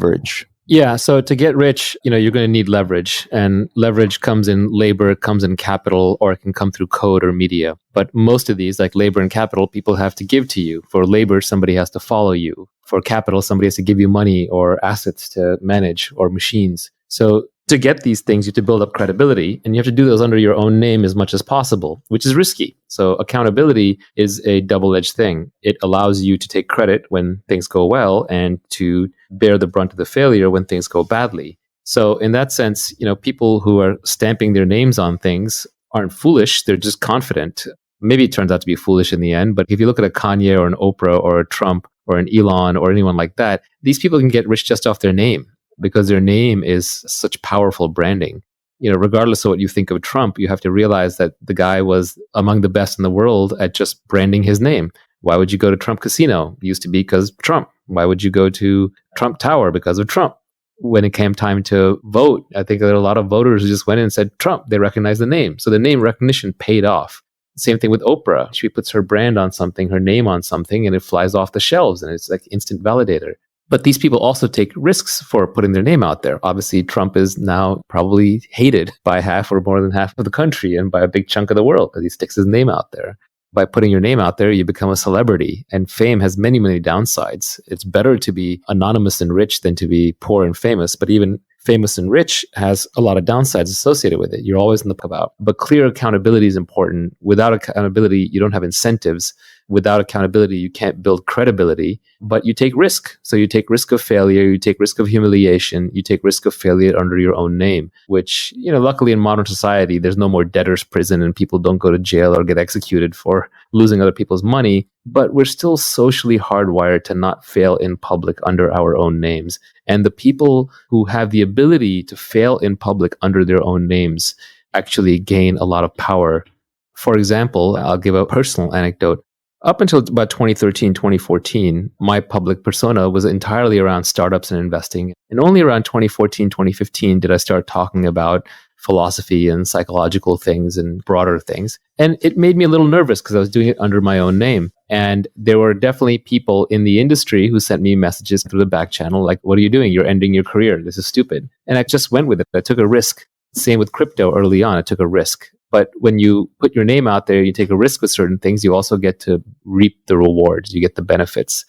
leverage? Yeah. So to get rich, you're going to need leverage, and leverage comes in labor, it comes in capital, or it can come through code or media. But most of these, like labor and capital, people have to give to you. For labor, somebody has to follow you. For capital, somebody has to give you money or assets to manage or machines. So to get these things, you have to build up credibility, and you have to do those under your own name as much as possible, which is risky. So accountability is a double-edged thing. It allows you to take credit when things go well and to bear the brunt of the failure when things go badly. So in that sense, people who are stamping their names on things aren't foolish. They're just confident. Maybe it turns out to be foolish in the end, but if you look at a Kanye or an Oprah or a Trump or an Elon or anyone like that, these people can get rich just off their name, because their name is such powerful branding. Regardless of what you think of Trump, you have to realize that the guy was among the best in the world at just branding his name. Why would you go to Trump Casino? It used to be because Trump. Why would you go to Trump Tower? Because of Trump. When it came time to vote, I think there were a lot of voters who just went in and said Trump. They recognized the name. So the name recognition paid off. Same thing with Oprah. She puts her brand on something, her name on something, and it flies off the shelves, and it's like instant validator. But these people also take risks for putting their name out there. Obviously, Trump is now probably hated by half or more than half of the country and by a big chunk of the world because he sticks his name out there. By putting your name out there, you become a celebrity. And fame has many, many downsides. It's better to be anonymous and rich than to be poor and famous. But even famous and rich has a lot of downsides associated with it. You're always in the about. But clear accountability is important. Without accountability, you don't have incentives. Without accountability, you can't build credibility, but you take risk. So you take risk of failure, you take risk of humiliation, you take risk of failure under your own name, which, luckily in modern society, there's no more debtor's prison and people don't go to jail or get executed for losing other people's money. But we're still socially hardwired to not fail in public under our own names. And the people who have the ability to fail in public under their own names actually gain a lot of power. For example, I'll give a personal anecdote. Up until about 2013, 2014, my public persona was entirely around startups and investing. And only around 2014, 2015 did I start talking about philosophy and psychological things and broader things. And it made me a little nervous because I was doing it under my own name. And there were definitely people in the industry who sent me messages through the back channel like, what are you doing? You're ending your career. This is stupid. And I just went with it. I took a risk. Same with crypto early on. I took a risk. But when you put your name out there, you take a risk with certain things, you also get to reap the rewards, you get the benefits.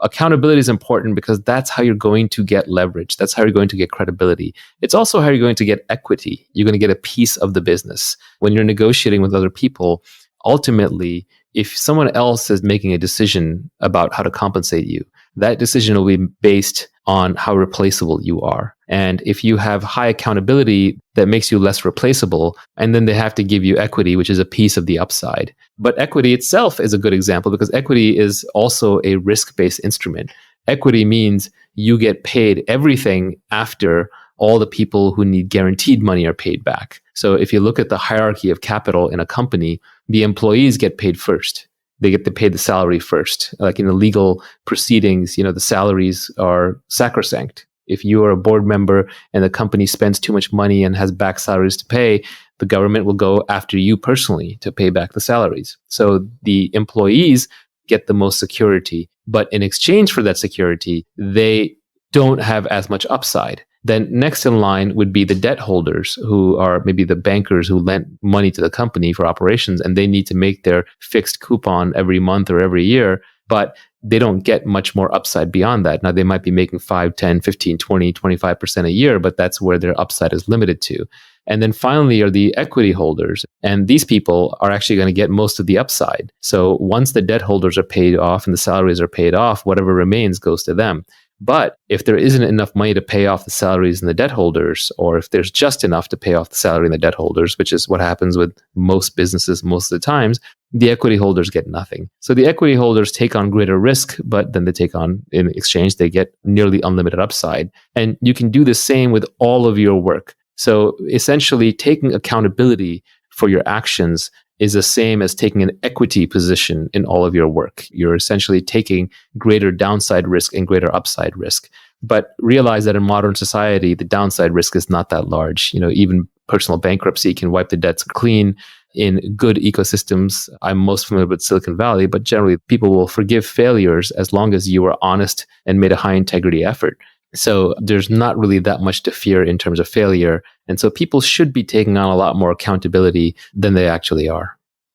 Accountability is important because that's how you're going to get leverage. That's how you're going to get credibility. It's also how you're going to get equity. You're going to get a piece of the business. When you're negotiating with other people, ultimately, if someone else is making a decision about how to compensate you, that decision will be based on how replaceable you are. And if you have high accountability, that makes you less replaceable. And then they have to give you equity, which is a piece of the upside. But equity itself is a good example because equity is also a risk-based instrument. Equity means you get paid everything after all the people who need guaranteed money are paid back. So if you look at the hierarchy of capital in a company, the employees get paid first. They get to pay the salary first. Like in the legal proceedings, the salaries are sacrosanct. If you are a board member and the company spends too much money and has back salaries to pay, the government will go after you personally to pay back the salaries. So the employees get the most security, but in exchange for that security, they don't have as much upside. Then next in line would be the debt holders, who are maybe the bankers who lent money to the company for operations, and they need to make their fixed coupon every month or every year, but they don't get much more upside beyond that. Now, they might be making 5, 10, 15, 20, 25% a year, but that's where their upside is limited to. And then finally are the equity holders. And these people are actually going to get most of the upside. So once the debt holders are paid off and the salaries are paid off, whatever remains goes to them. But if there isn't enough money to pay off the salaries and the debt holders, or if there's just enough to pay off the salary and the debt holders, which is what happens with most businesses most of the times, the equity holders get nothing. So the equity holders take on greater risk, but then they take on, in exchange, they get nearly unlimited upside. And you can do the same with all of your work. So essentially, taking accountability for your actions is the same as taking an equity position in all of your work. You're essentially taking greater downside risk and greater upside risk. But realize that in modern society, the downside risk is not that large. Even personal bankruptcy can wipe the debts clean. In good ecosystems, I'm most familiar with Silicon Valley, but generally people will forgive failures as long as you were honest and made a high integrity effort. So there's not really that much to fear in terms of failure. And so people should be taking on a lot more accountability than they actually are.